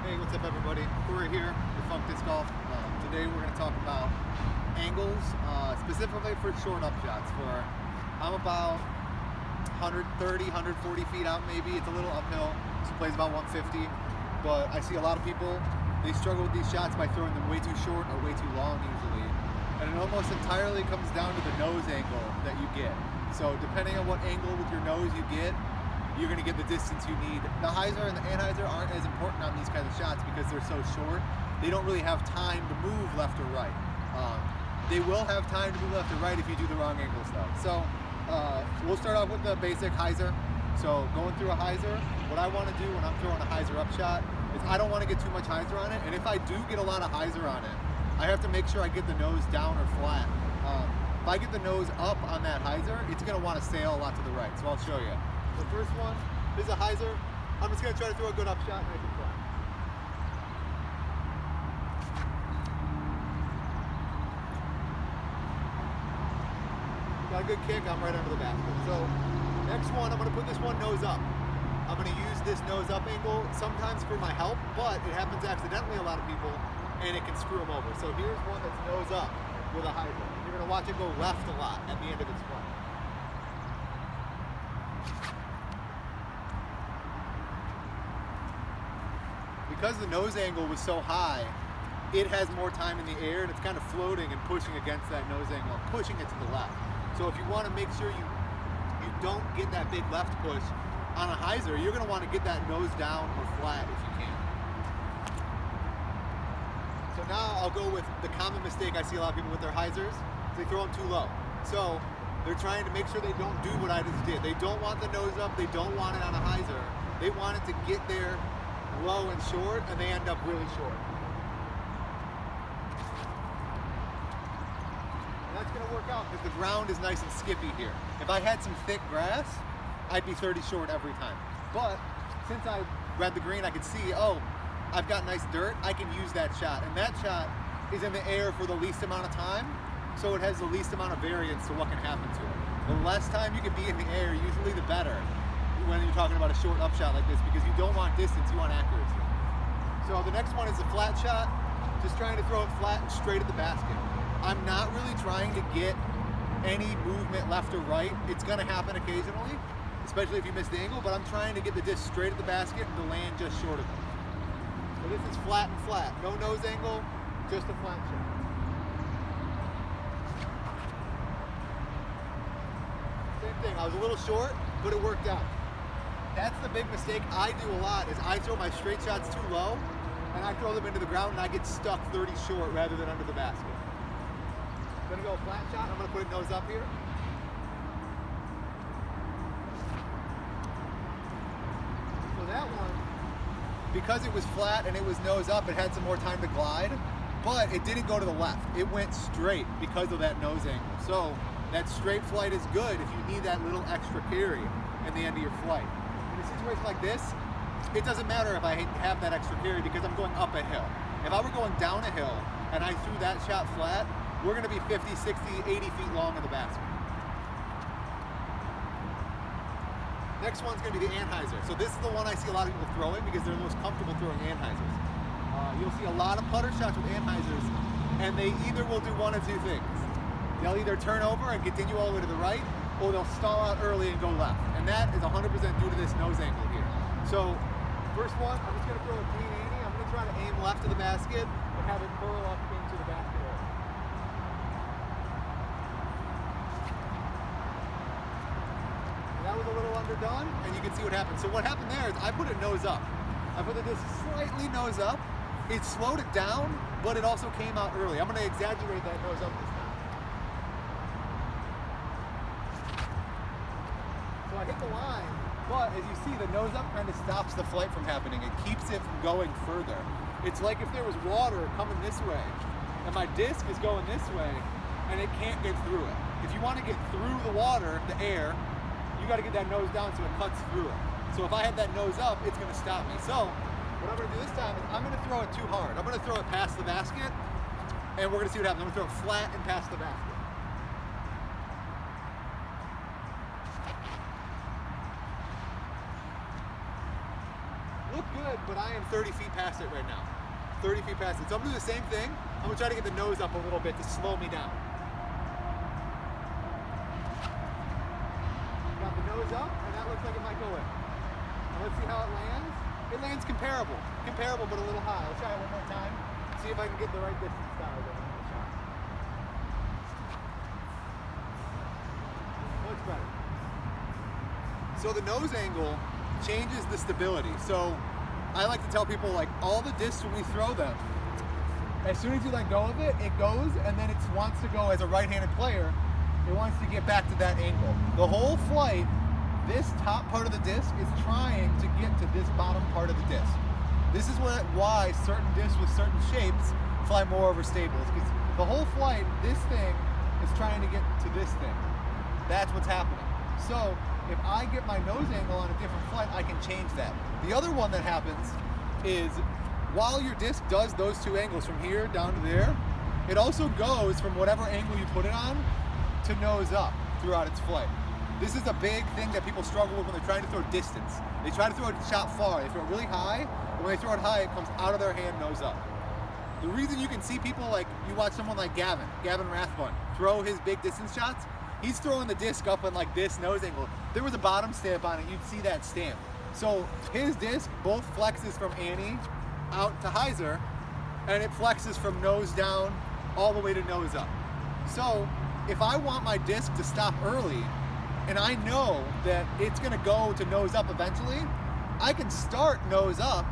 Hey, what's up everybody? Corey here with Funk Disc Golf. Today we're going to talk about angles, specifically for short up shots. I'm about 130, 140 feet out maybe. It's a little uphill, so plays about 150. But I see a lot of people, they struggle with these shots by throwing them way too short or way too long usually. And it almost entirely comes down to the nose angle that you get. So depending on what angle with your nose you get, you're going to get the distance you need. The hyzer and the anhyzer aren't as important on these kinds of shots because they're so short. They don't really have time to move left or right. They will have time to move left or right if you do the wrong angles though. So we'll start off with the basic hyzer. So going through a hyzer, what I want to do when I'm throwing a hyzer up shot is I don't want to get too much hyzer on it. And if I do get a lot of hyzer on it, I have to make sure I get the nose down or flat. If I get the nose up on that hyzer, it's going to want to sail a lot to the right. So I'll show you. The first one is a hyzer. I'm just going to try to throw a good up shot nice and flat. Got a good kick, I'm right under the basket. So next one, I'm going to put this one nose up. I'm going to use this nose up angle sometimes for my help, but it happens accidentally a lot of people and it can screw them over. So here's one that's nose up with a hyzer. You're going to watch it go left a lot at the end of its flight. Because the nose angle was so high, it has more time in the air and it's kind of floating and pushing against that nose angle, pushing it to the left. So if you want to make sure you don't get that big left push on a hyzer, you're going to want to get that nose down or flat if you can. So now I'll go with the common mistake I see a lot of people with their hyzers, is they throw them too low. So they're trying to make sure they don't do what I just did. They don't want the nose up, they don't want it on a hyzer. They want it to get there low and short, and they end up really short. And that's going to work out because the ground is nice and skippy here. If I had some thick grass, I'd be 30 short every time. But since I read the green, I could see, oh, I've got nice dirt, I can use that shot. And that shot is in the air for the least amount of time, so it has the least amount of variance to what can happen to it. The less time you can be in the air, usually the better, when you're talking about a short up shot like this, because you don't want distance, you want accuracy. So the next one is a flat shot, just trying to throw it flat and straight at the basket. I'm not really trying to get any movement left or right. It's going to happen occasionally, especially if you miss the angle, but I'm trying to get the disc straight at the basket and to land just short of it. So this is flat and flat, no nose angle, just a flat shot. Same thing, I was a little short, but it worked out. That's the big mistake I do a lot, is I throw my straight shots too low and I throw them into the ground and I get stuck 30 short rather than under the basket. I'm gonna go flat shot, I'm gonna put it nose up here. So that one, because it was flat and it was nose up, it had some more time to glide, but it didn't go to the left. It went straight because of that nose angle. So that straight flight is good if you need that little extra carry at the end of your flight. In a situation like this, it doesn't matter if I have that extra carry because I'm going up a hill. If I were going down a hill and I threw that shot flat, we're going to be 50, 60, 80 feet long in the basket. Next one's going to be the anhyzer. So this is the one I see a lot of people throwing because they're the most comfortable throwing anhyzers. You'll see a lot of putter shots with anhyzers, and they either will do one of two things. They'll either turn over and continue all the way to the right, or they'll stall out early and go left. And that is 100% due to this nose angle here. So, first one, I'm just going to throw a clean ante. I'm going to try to aim left of the basket and have it curl up into the basket area. And that was a little underdone, and you can see what happened. So what happened there is I put it nose up. I put the disc slightly nose up. It slowed it down, but it also came out early. I'm going to exaggerate that nose up this time. I hit the line, but as you see, the nose up kind of stops the flight from happening. It keeps it from going further. It's like if there was water coming this way, and my disc is going this way, and it can't get through it. If you want to get through the water, the air, you got to get that nose down so it cuts through it. So if I have that nose up, it's going to stop me. So what I'm going to do this time is I'm going to throw it too hard. I'm going to throw it past the basket, and we're going to see what happens. I'm going to throw it flat and past the basket. look good, but I am 30 feet past it right now. 30 feet past it. So I'm gonna do the same thing. I'm gonna try to get the nose up a little bit to slow me down. Got the nose up, and that looks like it might go in. Now let's see how it lands. It lands comparable, but a little high. I'll try it one more time. See if I can get the right distance down with it. Looks better. So the nose angle changes the stability. So I like to tell people, like, all the discs when we throw them, as soon as you let go of it, it goes, and then it wants to go as a right-handed player. It wants to get back to that angle. The whole flight, this top part of the disc is trying to get to this bottom part of the disc. This is why certain discs with certain shapes fly more over stables, because the whole flight, this thing is trying to get to this thing. That's what's happening. So if I get my nose angle on a different flight, I can change that. The other one that happens is while your disc does those two angles from here down to there, it also goes from whatever angle you put it on to nose up throughout its flight. This is a big thing that people struggle with when they're trying to throw distance. They try to throw a shot far, they throw it really high, and when they throw it high, it comes out of their hand, nose up. The reason you can see people, like, you watch someone like Gavin Rathbun, throw his big distance shots, he's throwing the disc up in like this nose angle. If there was a bottom stamp on it, you'd see that stamp. So his disc both flexes from Annie out to hyzer, and it flexes from nose down all the way to nose up. So if I want my disc to stop early, and I know that it's gonna go to nose up eventually, I can start nose up,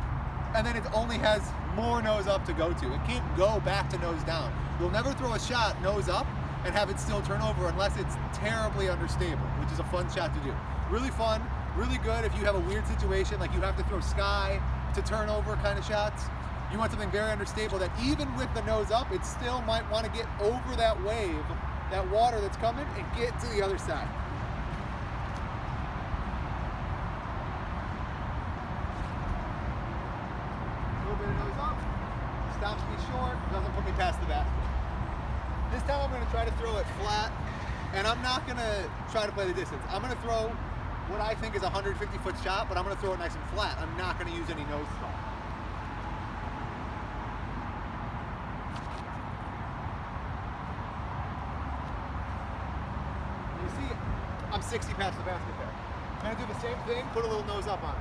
and then it only has more nose up to go to. It can't go back to nose down. You'll never throw a shot nose up and have it still turn over unless it's terribly understable, which is a fun shot to do. Really fun, really good if you have a weird situation, like you have to throw sky to turn over kind of shots. You want something very understable that even with the nose up, it still might want to get over that wave, that water that's coming, and get to the other side. A little bit of nose up, stops me short, doesn't put me past the basket. This time I'm going to try to throw it flat, and I'm not going to try to play the distance. I'm going to throw what I think is a 150-foot shot, but I'm going to throw it nice and flat. I'm not going to use any nose stall. You see, I'm 60 past the basket there. I'm going to do the same thing, put a little nose up on it.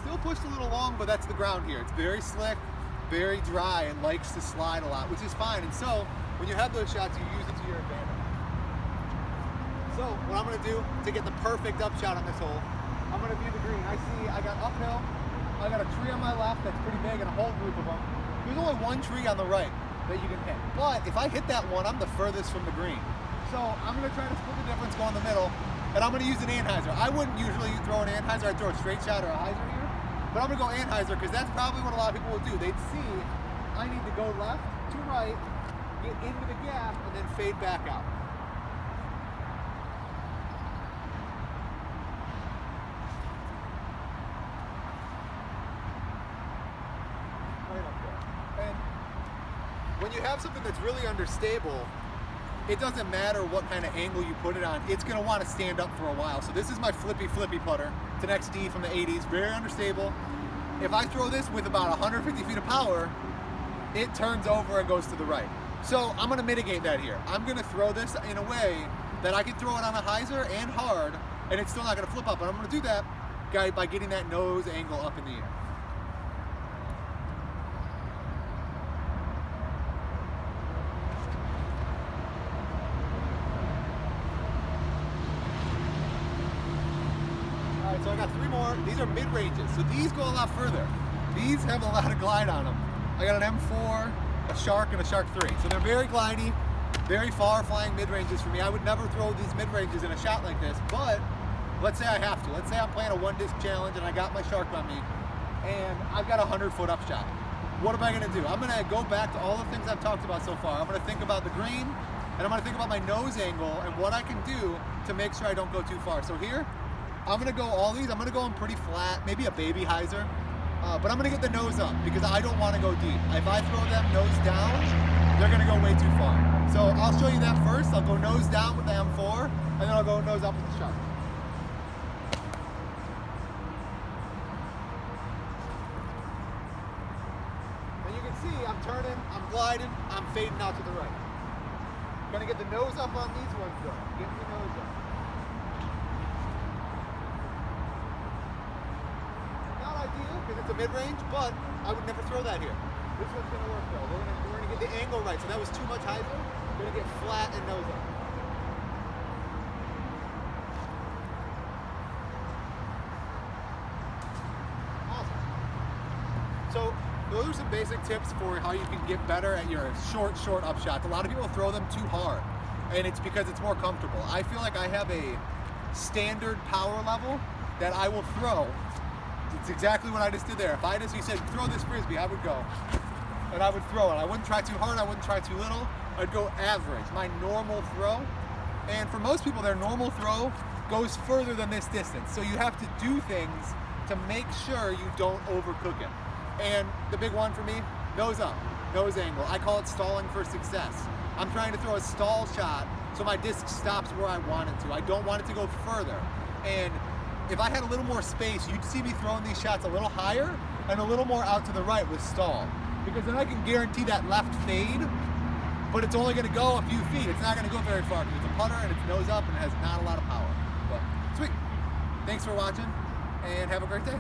Still pushed a little long, but that's the ground here. It's very slick, very dry, and likes to slide a lot, which is fine. And so, when you have those shots, you use it to your advantage. So, what I'm going to do to get the perfect upshot on this hole, I'm going to view the green. I got uphill, I got a tree on my left that's pretty big, and a whole group of them. There's only one tree on the right that you can hit. But if I hit that one, I'm the furthest from the green. So, I'm going to try to split the difference, go in the middle, and I'm going to use an anhyzer. I wouldn't usually throw an anhyzer. I'd throw a straight shot or a hyzer here. But I'm gonna go anhyzer because that's probably what a lot of people will do. They'd see I need to go left to right, get into the gap, and then fade back out. Right up there. And when you have something that's really understable, it doesn't matter what kind of angle you put it on, it's gonna want to stand up for a while. So this is my flippy putter. It's an XD from the 80s, very understable. If I throw this with about 150 feet of power, it turns over and goes to the right. So I'm gonna mitigate that here. I'm gonna throw this in a way that I can throw it on a hyzer and hard, and it's still not gonna flip up. But I'm gonna do that by getting that nose angle up in the air. So I got 3 more. These are mid-ranges, so these go a lot further. These have a lot of glide on them. I got an M4, a Shark, and a Shark 3. So they're very glidey, very far-flying mid-ranges for me. I would never throw these mid-ranges in a shot like this, but let's say I have to. Let's say I'm playing a one-disc challenge and I got my Shark on me, and I've got a 100-foot upshot. What am I gonna do? I'm gonna go back to all the things I've talked about so far. I'm gonna think about the green, and I'm gonna think about my nose angle and what I can do to make sure I don't go too far. So here, I'm gonna go all these, I'm gonna go in pretty flat, maybe a baby hyzer, but I'm gonna get the nose up because I don't wanna go deep. If I throw them nose down, they're gonna go way too far. So I'll show you that first. I'll go nose down with the M4, and then I'll go nose up with the sharp. And you can see I'm turning, I'm gliding, I'm fading out to the right. Gonna get the nose up on these ones though. Getting the nose up. Not ideal because it's a mid-range, but I would never throw that here. This one's gonna work though. We're gonna get the angle right. So that was too much hyper. We're gonna get flat and nose up. Awesome. So those are some basic tips for how you can get better at your short up shots. A lot of people throw them too hard, and it's because it's more comfortable. I feel like I have a standard power level that I will throw. It's exactly what I just did there. If I just, you said, throw this frisbee, I would go. And I would throw it. I wouldn't try too hard, I wouldn't try too little. I'd go average, my normal throw. And for most people, their normal throw goes further than this distance. So you have to do things to make sure you don't overcook it. And the big one for me, nose up, nose angle. I call it stalling for success. I'm trying to throw a stall shot so my disc stops where I want it to. I don't want it to go further. And if I had a little more space, you'd see me throwing these shots a little higher and a little more out to the right with stall. Because then I can guarantee that left fade, but it's only gonna go a few feet. It's not gonna go very far because it's a putter and it's nose up and it has not a lot of power. But sweet. Thanks for watching and have a great day.